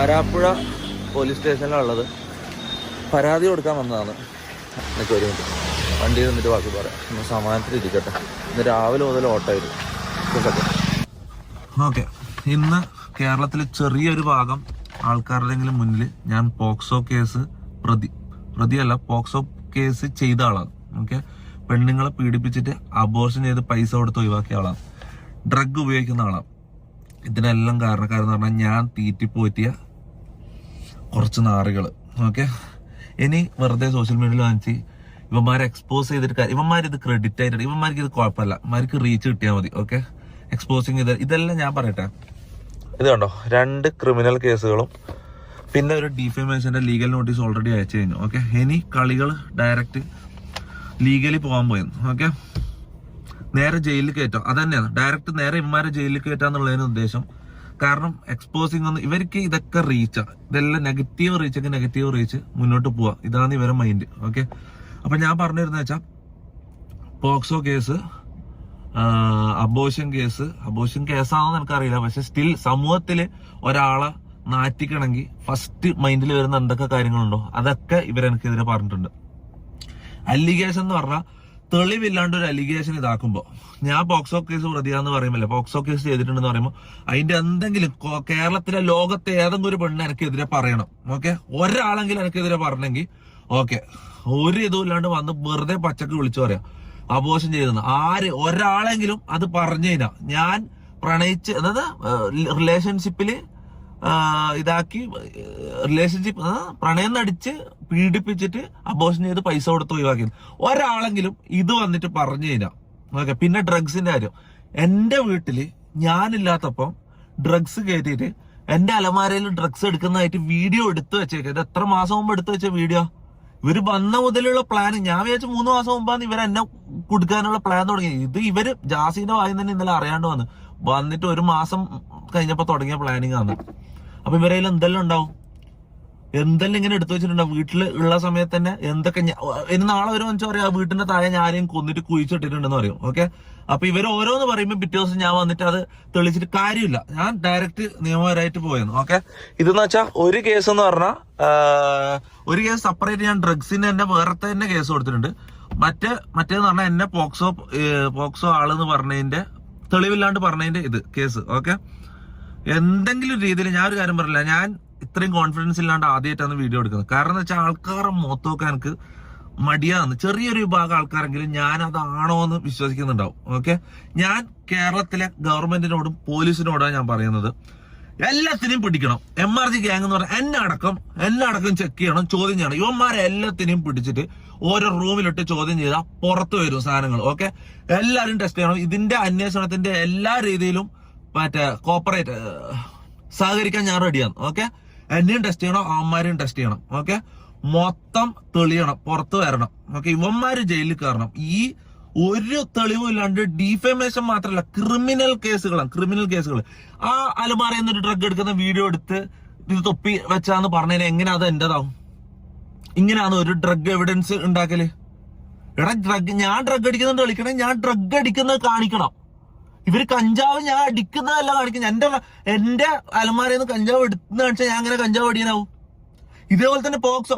Karapuzha police സ്റ്റേഷനിലുള്ളത്. പരാതി കൊടുക്കാൻ വന്നതാണ്. എനിക്ക് ഒരു മിനിറ്റ് വണ്ടി നിന്നിട്ട് ബാക്കി പറയാം. ഒന്ന് സമാധാനത്തിൽ ഇരിക്കട്ടെ. ഇന്ന് രാവിലെ മുതൽ ഓട്ടമായിരുന്നു. ഓക്കെ, ഇന്ന് കേരളത്തിൽ ചെറിയൊരു ഭാഗം ആൾക്കാരുടെങ്കിലും മുന്നിൽ ഞാൻ പോക്സോ കേസ് പ്രതിയല്ല, പോക്സോ കേസ് ചെയ്ത ആളാണ്. ഓക്കെ, പെണ്ണുങ്ങളെ പീഡിപ്പിച്ചിട്ട് അബോർഷൻ ചെയ്ത് പൈസ കൊടുത്ത് ഒഴിവാക്കിയ ആളാണ്. ഡ്രഗ് ഉപയോഗിക്കുന്ന ആളാണ്. ഇതിനെല്ലാം കാരണക്കാരെന്ന് പറഞ്ഞാൽ ഞാൻ തീറ്റിപ്പോറ്റിയ കുറച്ച് നാറുകൾ. ഓക്കെ, ഇനി വെറുതെ സോഷ്യൽ മീഡിയയിൽ വാങ്ങിച്ച് ഇവന്മാരെ എക്സ്പോസ് ചെയ്തിട്ട് ഇവന്മാരിത് ക്രെഡിറ്റ് ആയിട്ട് ഇവന്മാർക്ക് ഇത് കുഴപ്പമില്ല, ഇവന്മാർക്ക് റീച്ച് കിട്ടിയാൽ മതി. ഓക്കെ, എക്സ്പോസിങ് ഇതെല്ലാം ഞാൻ പറയട്ടെ. ഇത് കണ്ടോ, 2 ക്രിമിനൽ കേസുകളും പിന്നെ ഒരു ഡിഫേമേഷന്റെ ലീഗൽ നോട്ടീസ് ഓൾറെഡി അയച്ചു കഴിഞ്ഞു. ഓക്കെ, ഇനി കളികൾ ഡയറക്റ്റ് ലീഗലി പോകാൻ പോയെന്ന്. ഓക്കെ, നേരെ ജയിലിൽ കയറ്റാം. അതന്നെയാണ് ഡയറക്റ്റ് നേരെ ഇവന്മാരെ ജയിലിൽ കയറ്റാന്നുള്ളതിന് ഉദ്ദേശം. കാരണം എക്സ്പോസിങ് ഒന്നും ഇവർക്ക് ഇതൊക്കെ റീച്ചാ, ഇതെല്ലാം നെഗറ്റീവ് റീച്ചൊക്കെ നെഗറ്റീവ് റീച്ച് മുന്നോട്ട് പോവാ. ഇതാണ് ഇവരെ മൈൻഡ്. ഓക്കെ, അപ്പൊ ഞാൻ പറഞ്ഞിരുന്ന വെച്ചാൽ പോക്സോ കേസ്, അബോർഷൻ കേസാണെന്ന് എനിക്കറിയില്ല. പക്ഷെ സ്റ്റിൽ സമൂഹത്തില് ഒരാളെ നാറ്റിക്കണമെങ്കിൽ ഫസ്റ്റ് മൈൻഡിൽ വരുന്ന എന്തൊക്കെ കാര്യങ്ങളുണ്ടോ അതൊക്കെ ഇവരെനിക്കെതിരെ പറഞ്ഞിട്ടുണ്ട്. അലിഗേഷൻ എന്ന് പറഞ്ഞാൽ തെളിവില്ലാണ്ട് ഒരു അലിഗേഷൻ ഇതാക്കുമ്പോ, ഞാൻ പോക്സോ കേസ് പ്രതിയാന്ന് പറയുമല്ലേ, പോക്സോ കേസ് ചെയ്തിട്ടുണ്ടെന്ന് പറയുമ്പോൾ അതിന്റെ എന്തെങ്കിലും കേരളത്തിലെ ലോകത്തെ ഏതെങ്കിലും ഒരു പെണ്ണ് എനിക്കെതിരെ പറയണം. ഓക്കെ, ഒരാളെങ്കിലും എനിക്കെതിരെ പറഞ്ഞെങ്കിൽ ഓക്കെ, ഒരു ഇതും ഇല്ലാണ്ട് വന്ന് വെറുതെ പച്ചക്ക് വിളിച്ചു പറയാം അബോർഷൻ ചെയ്തെന്ന്. ഒരാളെങ്കിലും അത് പറഞ്ഞു കഴിഞ്ഞാൽ ഞാൻ പ്രണയിച്ച്, അതായത് റിലേഷൻഷിപ്പില് പ്രണയം നടിച്ച് പീഡിപ്പിച്ചിട്ട് അബോർഷൻ ചെയ്ത് പൈസ കൊടുത്ത് ഒഴിവാക്കിയത് ഒരാളെങ്കിലും ഇത് വന്നിട്ട് പറഞ്ഞു കഴിഞ്ഞാൽ ഓക്കെ. പിന്നെ ഡ്രഗ്സിന്റെ കാര്യം, എന്റെ വീട്ടില് ഞാനില്ലാത്തപ്പം ഡ്രഗ്സ് കയറ്റിയിട്ട് എന്റെ അലമാരയിൽ ഡ്രഗ്സ് എടുക്കുന്നതായിട്ട് വീഡിയോ എടുത്തു വെച്ചേക്കാം. ഇത് എത്ര മാസം മുമ്പ് എടുത്തു വെച്ച വീഡിയോ. ഇവര് വന്ന മുതലുള്ള പ്ലാൻ, ഞാൻ വിചാരിച്ചു 3 മാസം മുമ്പാണ് ഇവർ എന്നെ കൊടുക്കാനുള്ള പ്ലാൻ തുടങ്ങി. ഇത് ഇവര് ജാസിന്റെ വായിൽ തന്നെ ഇന്നലെ അറിയാണ്ട് വന്നിട്ട് 1 മാസം കഴിഞ്ഞപ്പോ തുടങ്ങിയ പ്ലാനിങ് ആണ്. അപ്പൊ ഇവരേൽ എന്തെല്ലാം ഉണ്ടാവും, എന്തെല്ലാം ഇങ്ങനെ എടുത്തു വെച്ചിട്ടുണ്ടാവും. വീട്ടിൽ ഉള്ള സമയത്ത് തന്നെ എന്തൊക്കെ ഇനി നാളെ ഒരു മനുഷ്യ പറയാം വീട്ടിന്റെ താഴെ ഞാരെയും കൊന്നിട്ട് കുഴിച്ചിട്ടിട്ടുണ്ടെന്ന് പറയും. ഓക്കെ, അപ്പൊ ഇവർ ഓരോന്ന് പറയുമ്പോൾ പിറ്റേ ദിവസം ഞാൻ വന്നിട്ട് അത് തെളിച്ചിട്ട് കാര്യമില്ല. ഞാൻ ഡയറക്റ്റ് നിയമപരമായിട്ട് പോയെന്ന്. ഓക്കെ, ഇതെന്ന് വെച്ചാൽ ഒരു കേസ് എന്ന് പറഞ്ഞാൽ ഒരു കേസ് സെപ്പറേറ്റ് ഞാൻ ഡ്രഗ്സിന് തന്നെ വേറെ തന്നെ കേസ് കൊടുത്തിട്ടുണ്ട്. മറ്റേന്ന് പറഞ്ഞാൽ എന്നെ പോക്സോ ആളെന്ന് പറഞ്ഞതിന്റെ തെളിവില്ലാണ്ട് പറഞ്ഞതിന്റെ ഇത് കേസ്. ഓക്കെ, എന്തെങ്കിലും രീതിയിൽ ഞാൻ ഒരു കാര്യം പറയില്ല, ഞാൻ ഇത്രയും കോൺഫിഡൻസ് ഇല്ലാണ്ട് ആദ്യമായിട്ടാണ് വീഡിയോ എടുക്കുന്നത്. കാരണം എന്ന് വെച്ചാൽ ആൾക്കാരെ മൊത്തമൊക്കെ എനിക്ക് മടിയാന്ന്. ചെറിയൊരു വിഭാഗം ആൾക്കാരെങ്കിലും ഞാൻ അതാണോ എന്ന് വിശ്വസിക്കുന്നുണ്ടാവും. ഓക്കെ, ഞാൻ കേരളത്തിലെ ഗവൺമെന്റിനോടും പോലീസിനോടാണ് ഞാൻ പറയുന്നത്, എല്ലാത്തിനെയും പിടിക്കണം. MRG ഗ്യാങ് എന്ന് പറഞ്ഞാൽ എന്നെ അടക്കം ചെക്ക് ചെയ്യണം, ചോദ്യം ചെയ്യണം. ഇവന്മാരെ എല്ലാത്തിനെയും പിടിച്ചിട്ട് ഓരോ റൂമിലിട്ട് ചോദ്യം ചെയ്താൽ പുറത്തു വരും സാധനങ്ങൾ. ഓക്കെ, എല്ലാവരും ടെസ്റ്റ് ചെയ്യണം. ഇതിന്റെ അന്വേഷണത്തിന്റെ എല്ലാ രീതിയിലും കോപ്പറേറ്റ് സഹകരിക്കാൻ ഞാൻ റെഡിയാണ്. ഓക്കെ, എന്നെയും ടെസ്റ്റ് ചെയ്യണം, അവന്മാരെയും ടെസ്റ്റ് ചെയ്യണം. ഓക്കെ, മൊത്തം തെളിയണം, പുറത്തു വരണം. ഓക്കെ, ഇവന്മാര് ജയിലിൽ കയറണം. ഈ ഒരു തെളിവും ഇല്ലാണ്ട് ഡിഫേമേഷൻ മാത്രമല്ല, ക്രിമിനൽ കേസുകൾ. ആ അലമാരയിൽ നിന്ന് ഒരു ഡ്രഗ് എടുക്കുന്ന വീഡിയോ എടുത്ത് ഇത് തൊപ്പി വെച്ചാന്ന് പറഞ്ഞതിന് എങ്ങനെ അത് എന്റേതാവും? ഇങ്ങനെയാണ് ഒരു ഡ്രഗ് എവിഡൻസ് ഉണ്ടാക്കല്. ഞാൻ ഡ്രഗ് അടിക്കുന്നുണ്ട് കളിക്കണേ, ഞാൻ ഡ്രഗ് അടിക്കുന്നത് കാണിക്കണം. ഇവര് കഞ്ചാവ് ഞാൻ അടിക്കുന്നതല്ല കാണിക്കുന്നത്. എന്റെ അലമാരയിൽ നിന്ന് കഞ്ചാവ് എടുക്കുന്ന കാണിച്ചാൽ ഞാൻ അങ്ങനെ കഞ്ചാവ് അടിയാനാവും. ഇതേപോലെ തന്നെ പോക്സോ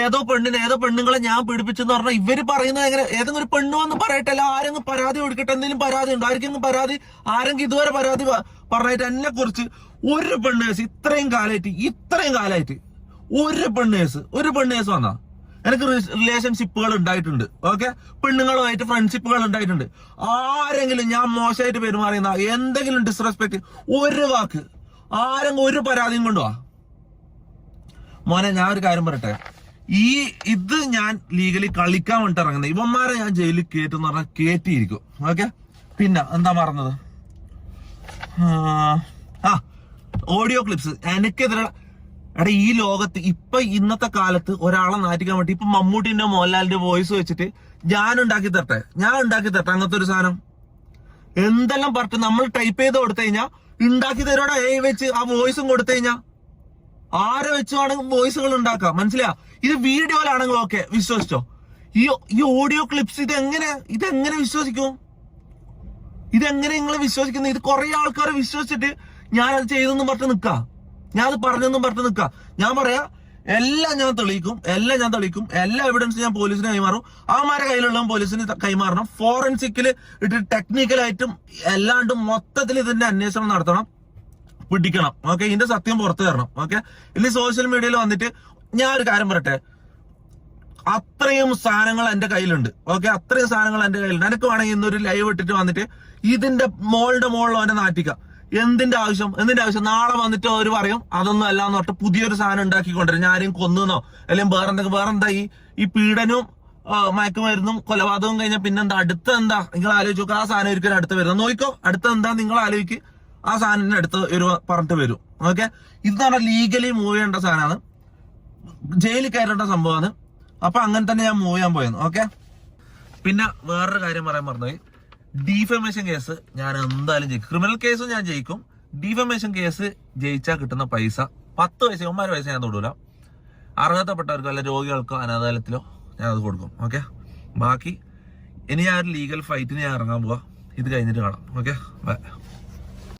ഏതോ പെണ്ണുങ്ങളെ ഞാൻ പീഡിപ്പിച്ചെന്ന് പറഞ്ഞാൽ ഇവര് പറയുന്നത് എങ്ങനെ? ഏതെങ്കിലും ഒരു പെണ്ണ് വന്ന് പറയട്ടല്ല, ആരെങ്കിലും പരാതി കൊടുക്കട്ടെ. എന്തെങ്കിലും പരാതി ഉണ്ടോ? ആരെങ്കിലും ഇതുവരെ പരാതി പറഞ്ഞിട്ട് എന്നെ കുറിച്ച് ഒരു പെണ്ണ് കേസ് ഇത്രയും കാലമായിട്ട് ഒരു പെണ്ണ് കേസ് വന്നാ? എനിക്ക് റിലേഷൻഷിപ്പുകൾ ഉണ്ടായിട്ടുണ്ട്. ഓക്കെ, പെണ്ണുങ്ങളുമായിട്ട് ഫ്രണ്ട്ഷിപ്പുകൾ ഉണ്ടായിട്ടുണ്ട്. ആരെങ്കിലും ഞാൻ മോശമായിട്ട് പെരുമാറിയെന്ന എന്തെങ്കിലും ഡിസ്റെസ്പെക്ട് ഒരു വാക്ക് ആരെങ്കിലും ഒരു പരാതിയും കൊണ്ടുപോവാ? മോനെ, ഞാൻ ഒരു കാര്യം പറയട്ടെ, ഇത് ഞാൻ ലീഗലി കളിക്കാൻ വേണ്ടിട്ട് ഇറങ്ങുന്നത്. ഇവന്മാരെ ഞാൻ ജയിലിൽ കയറ്റെന്ന് പറഞ്ഞാൽ കയറ്റിയിരിക്കും. ഓക്കെ, പിന്നെ എന്താ പറഞ്ഞത്, ഓഡിയോ ക്ലിപ്സ് എനിക്കെതിരെ. ഈ ലോകത്ത് ഇന്നത്തെ കാലത്ത് ഒരാളെ നാറ്റിക്കാൻ വേണ്ടി ഇപ്പൊ മമ്മൂട്ടിന്റെ മോഹൻലാലിന്റെ വോയിസ് വെച്ചിട്ട് ഞാൻ ഉണ്ടാക്കി തരട്ടെ അങ്ങനത്തെ ഒരു സാധനം എന്തെല്ലാം പറഞ്ഞിട്ട് നമ്മൾ ടൈപ്പ് ചെയ്ത് കൊടുത്തു കഴിഞ്ഞാൽ ഉണ്ടാക്കി തരോടെ വെച്ച് ആ വോയിസും കൊടുത്തു കഴിഞ്ഞാൽ ആരെ വെച്ചുവാണെങ്കിൽ വോയിസുകൾ ഉണ്ടാക്കാം. മനസ്സിലാ? ഇത് വീഡിയോയിലാണെങ്കിൽ ഓക്കെ, വിശ്വസിച്ചോ. ഈ ഓഡിയോ ക്ലിപ്സ് ഇതെങ്ങനെ വിശ്വസിക്കും? ഇതെങ്ങനെ നിങ്ങൾ വിശ്വസിക്കുന്നത്? ഇത് കുറെ ആൾക്കാർ വിശ്വസിച്ചിട്ട് ഞാനത് ചെയ്തെന്ന് പറഞ്ഞ് നിൽക്കാം. ഞാൻ അത് പറഞ്ഞെന്നും പറഞ്ഞു നിൽക്കാം. ഞാൻ പറയാ എല്ലാം ഞാൻ തെളിയിക്കും, എല്ലാ എവിഡൻസും ഞാൻ പോലീസിന് കൈമാറും. അവന്മാരുടെ കയ്യിലുള്ള പോലീസിന് കൈമാറണം. ഫോറൻസിക്കില് ഇട്ട് ടെക്നിക്കലായിട്ടും എല്ലാണ്ടും മൊത്തത്തിൽ ഇതിന്റെ അന്വേഷണം നടത്തണം, പിടിക്കണം. ഓക്കെ, ഇതിന്റെ സത്യം പുറത്തു തരണം. ഓക്കെ, ഇനി സോഷ്യൽ മീഡിയയിൽ വന്നിട്ട് ഞാൻ ഒരു കാര്യം പറയട്ടെ, അത്രയും സാധനങ്ങൾ എന്റെ കയ്യിലുണ്ട്. ഓക്കെ, അത്രയും സാധനങ്ങൾ എന്റെ കയ്യിലുണ്ട്. എനിക്ക് വേണമെങ്കിൽ ഇന്നൊരു ലൈവ് ഇട്ടിട്ട് വന്നിട്ട് ഇതിന്റെ മോളുടെ അവനെ നാട്ടിക്കാം. എന്തിന്റെ ആവശ്യം? നാളെ വന്നിട്ട് അവർ പറയും അതൊന്നും അല്ലാന്ന് പറഞ്ഞിട്ട് പുതിയൊരു സാധനം ഉണ്ടാക്കിക്കൊണ്ടിരും. ഞാൻ ആരെയും കൊന്നോ അല്ലെങ്കിൽ വേറെന്താ ഈ പീഡനവും മയക്കുമരുന്നും കൊലപാതകവും കഴിഞ്ഞാൽ പിന്നെന്താ അടുത്ത എന്താ? നിങ്ങൾ ആലോചിച്ച് നോക്കുക. ആ സാധനം ഒരിക്കലും അടുത്ത് വരുന്നത് നോക്കിക്കോ. അടുത്ത എന്താ നിങ്ങൾ ആലോചിക്ക്. ആ സാധനത്തിന് അടുത്ത് ഒരു പറഞ്ഞിട്ട് വരും. ഓക്കെ, ഇത് പറഞ്ഞാൽ ലീഗലി മൂവ് ചെയ്യേണ്ട സാധനമാണ്, ജയിലിൽ കയറേണ്ട സംഭവമാണ്. അപ്പൊ അങ്ങനെ തന്നെ ഞാൻ മൂവ് ചെയ്യാൻ പോയെന്ന്. ഓക്കെ, പിന്നെ വേറൊരു കാര്യം പറയാൻ മറന്നുപോയി. ഡീഫമേഷൻ കേസ് ഞാൻ എന്തായാലും ജയിക്കും. ക്രിമിനൽ കേസും ഞാൻ ജയിക്കും. ഡീഫമേഷൻ കേസ് ജയിച്ചാൽ കിട്ടുന്ന പൈസ 10 പൈസ 9 പൈസ ഞാൻ തൊടൂല. അർഹതപ്പെട്ടവർക്കോ അല്ല രോഗികൾക്കോ അനാഥാലയത്തിലോ ഞാൻ അത് കൊടുക്കും. ഓക്കെ, ബാക്കി ഇനി ഞാൻ ഒരു ലീഗൽ ഫൈറ്റിന് ഞാൻ ഇറങ്ങാൻ പോവാ. ഇത് കഴിഞ്ഞിട്ട് കാണാം. Okay, by.